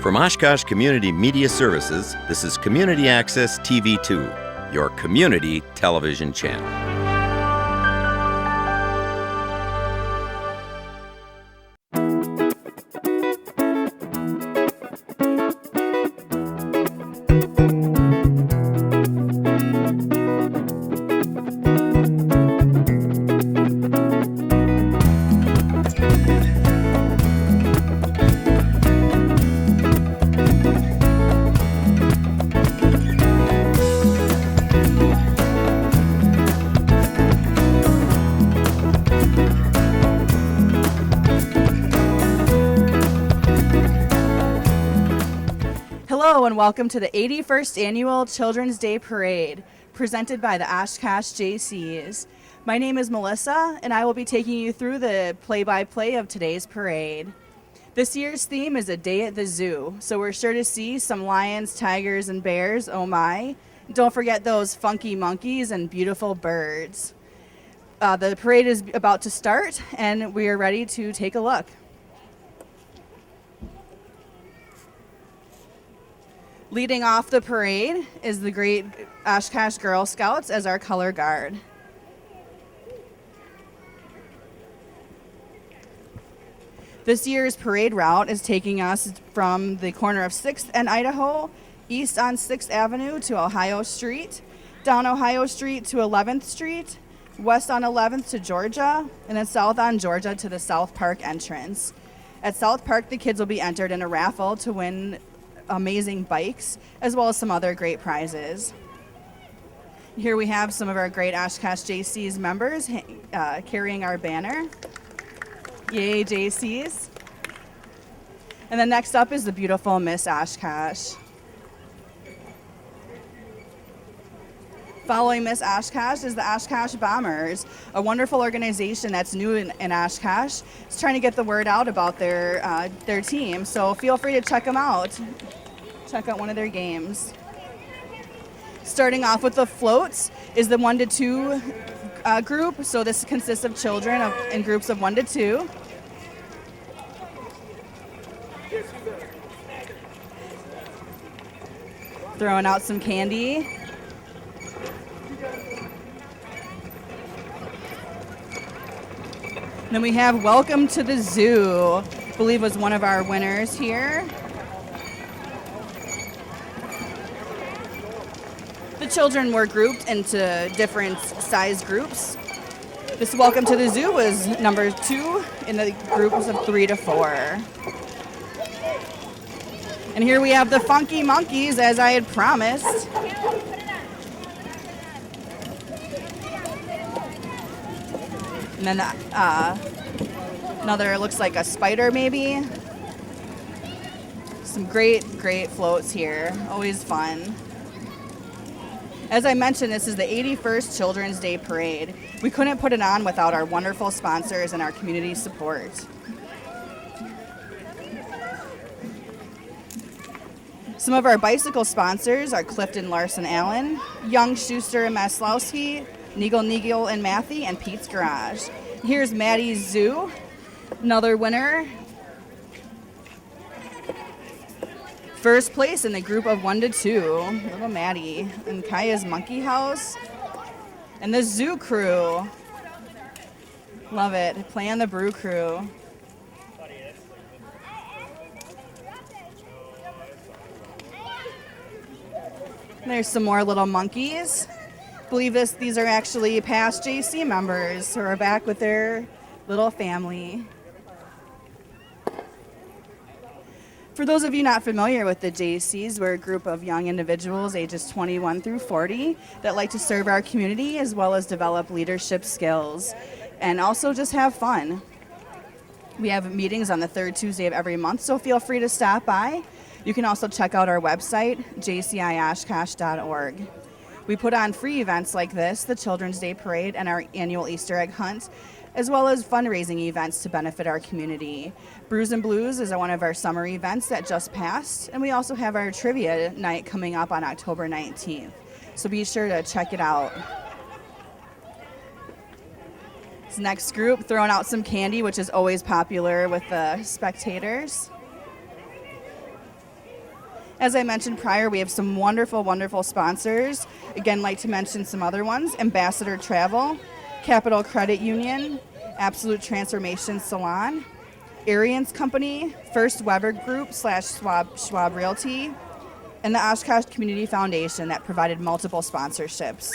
From Oshkosh Community Media Services, this is Community Access TV2, your community television channel. Hello and welcome to the 81st Annual Children's Day Parade, presented by the Oshkosh JCs. My name is Melissa, and I will be taking you through the play-by-play of today's parade. This year's theme is a day at the zoo, so we're sure to see some lions, tigers, and bears, oh my. Don't forget those funky monkeys and beautiful birds. The parade is about to start, and we are ready to take a look. Leading off the parade is the great Oshkosh Girl Scouts as our color guard. This year's parade route is taking us from the corner of 6th and Idaho, east on 6th Avenue to Ohio Street, down Ohio Street to 11th Street, west on 11th to Georgia, and then south on Georgia to the South Park entrance. At South Park, the kids will be entered in a raffle to win amazing bikes, as well as some other great prizes. Here we have some of our great Oshkosh JCs members carrying our banner. Yay, JCs. And then next up is the beautiful Miss Oshkosh. Following Miss Oshkosh is the Oshkosh Bombers, a wonderful organization that's new in Oshkosh. It's trying to get the word out about their team, so feel free to check them out. Check out one of their games. Starting off with the floats is the 1 to 2 group, so this consists of children in groups of 1 to 2. Throwing out some candy. Then we have Welcome to the Zoo, I believe was one of our winners here. The children were grouped into different size groups. This Welcome to the Zoo was number 2 in the groups of 3 to 4. And here we have the Funky Monkeys, as I had promised. And then another looks like a spider maybe. Some great floats here, always fun. As I mentioned, this is the 81st Children's Day Parade. We couldn't put it on without our wonderful sponsors and our community support. Some of our bicycle sponsors are Clifton Larson Allen, Young Schuster and Maslowski, Neagle and Matthew, and Pete's Garage. Here's Maddie's Zoo, another winner. First place in the group of 1 to 2, little Maddie, and Kaya's Monkey House. And the Zoo Crew. Love it, playing the Brew Crew. There's some more little monkeys. I believe these are actually past JC members who are back with their little family. For those of you not familiar with the JCs, we're a group of young individuals ages 21 through 40 that like to serve our community as well as develop leadership skills and also just have fun. We have meetings on the third Tuesday of every month, so feel free to stop by. You can also check out our website, jcioshkosh.org. We put on free events like this, the Children's Day Parade and our annual Easter egg hunt, as well as fundraising events to benefit our community. Brews and Blues is one of our summer events that just passed, and we also have our trivia night coming up on October 19th. So be sure to check it out. This next group throwing out some candy, which is always popular with the spectators. As I mentioned prior, we have some wonderful, wonderful sponsors. Again, like to mention some other ones: Ambassador Travel, Capital Credit Union, Absolute Transformation Salon, Arians Company, First Weber Group / Schwab Realty, and the Oshkosh Community Foundation that provided multiple sponsorships.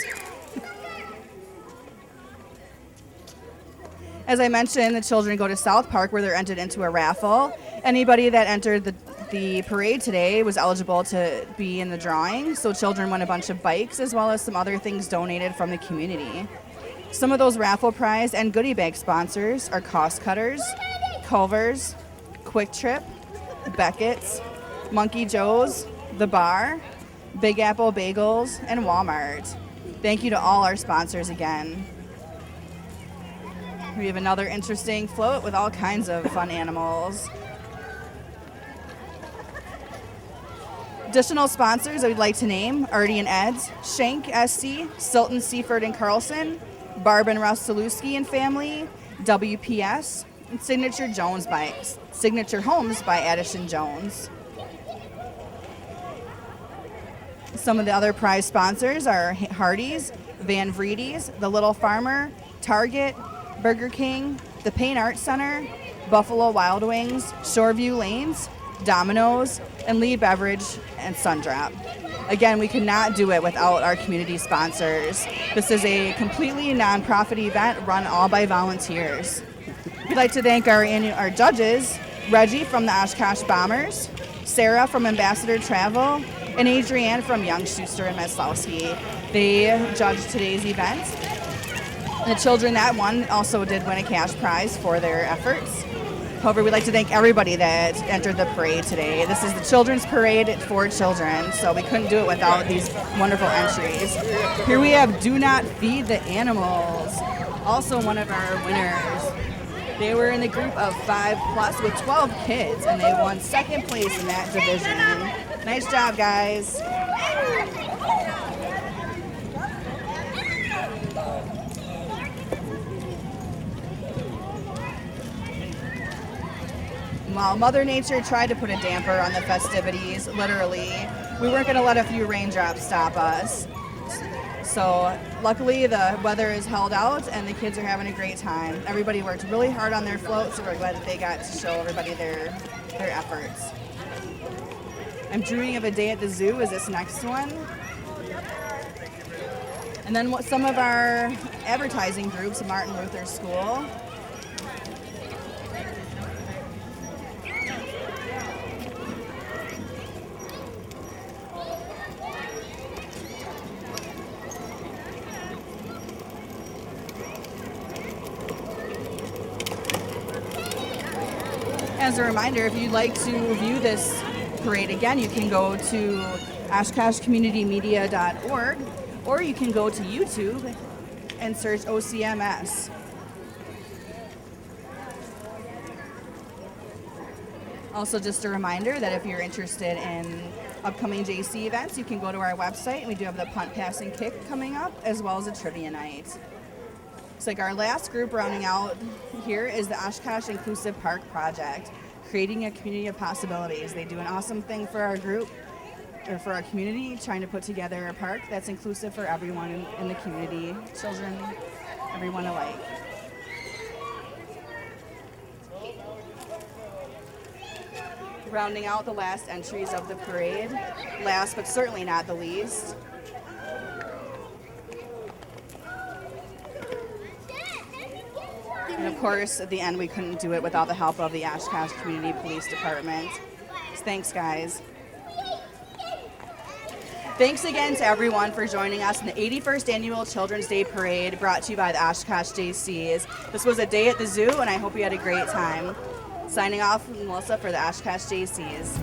As I mentioned, the children go to South Park where they're entered into a raffle. Anybody that entered the parade today was eligible to be in the drawing, so children won a bunch of bikes as well as some other things donated from the community. Some of those raffle prize and goodie bag sponsors are Cost Cutters, Culver's, Quick Trip, Beckett's, Monkey Joe's, The Bar, Big Apple Bagels, and Walmart. Thank you to all our sponsors again. We have another interesting float with all kinds of fun animals. Additional sponsors I would like to name: Artie and Ed's, Shank SC, Silton Seaford and Carlson, Barb and Russ Saluski and Family, WPS, and Signature Homes by Addison Jones. Some of the other prize sponsors are Hardee's, Van Vreedy's, The Little Farmer, Target, Burger King, the Payne Arts Center, Buffalo Wild Wings, Shoreview Lanes, Domino's, and Lee Beverage and Sundrop. Again, we could not do it without our community sponsors. This is a completely nonprofit event run all by volunteers. We'd like to thank our judges, Reggie from the Oshkosh Bombers, Sarah from Ambassador Travel, and Adrienne from Young, Schuster, and Meslowski. They judged today's event. The children that won also did win a cash prize for their efforts. However, we'd like to thank everybody that entered the parade today. This is the Children's Parade for children, so we couldn't do it without these wonderful entries. Here we have Do Not Feed the Animals, also one of our winners. They were in the group of 5+ with 12 kids, and they won second place in that division. Nice job, guys. While Mother Nature tried to put a damper on the festivities, literally, we weren't going to let a few raindrops stop us. So luckily the weather is held out and the kids are having a great time. Everybody worked really hard on their float, so we're glad that they got to show everybody their efforts. I'm dreaming of a day at the zoo is this next one. And then some of our advertising groups, Martin Luther School. As a reminder, if you'd like to view this parade again, you can go to OshkoshCommunityMedia.org, or you can go to YouTube and search OCMS. Also, just a reminder that if you're interested in upcoming JC events, you can go to our website, and we do have the punt, pass, and kick coming up, as well as a trivia night. It's like our last group rounding out here is the Oshkosh Inclusive Park Project, creating a community of possibilities. They do an awesome thing for our group, or for our community, trying to put together a park that's inclusive for everyone in the community, children, everyone alike. Rounding out the last entries of the parade, last but certainly not the least, and of course, at the end, we couldn't do it without the help of the Oshkosh Community Police Department. Thanks, guys. Thanks again to everyone for joining us in the 81st Annual Children's Day Parade, brought to you by the Oshkosh JCs. This was a day at the zoo, and I hope you had a great time. Signing off, Melissa, for the Oshkosh JCs.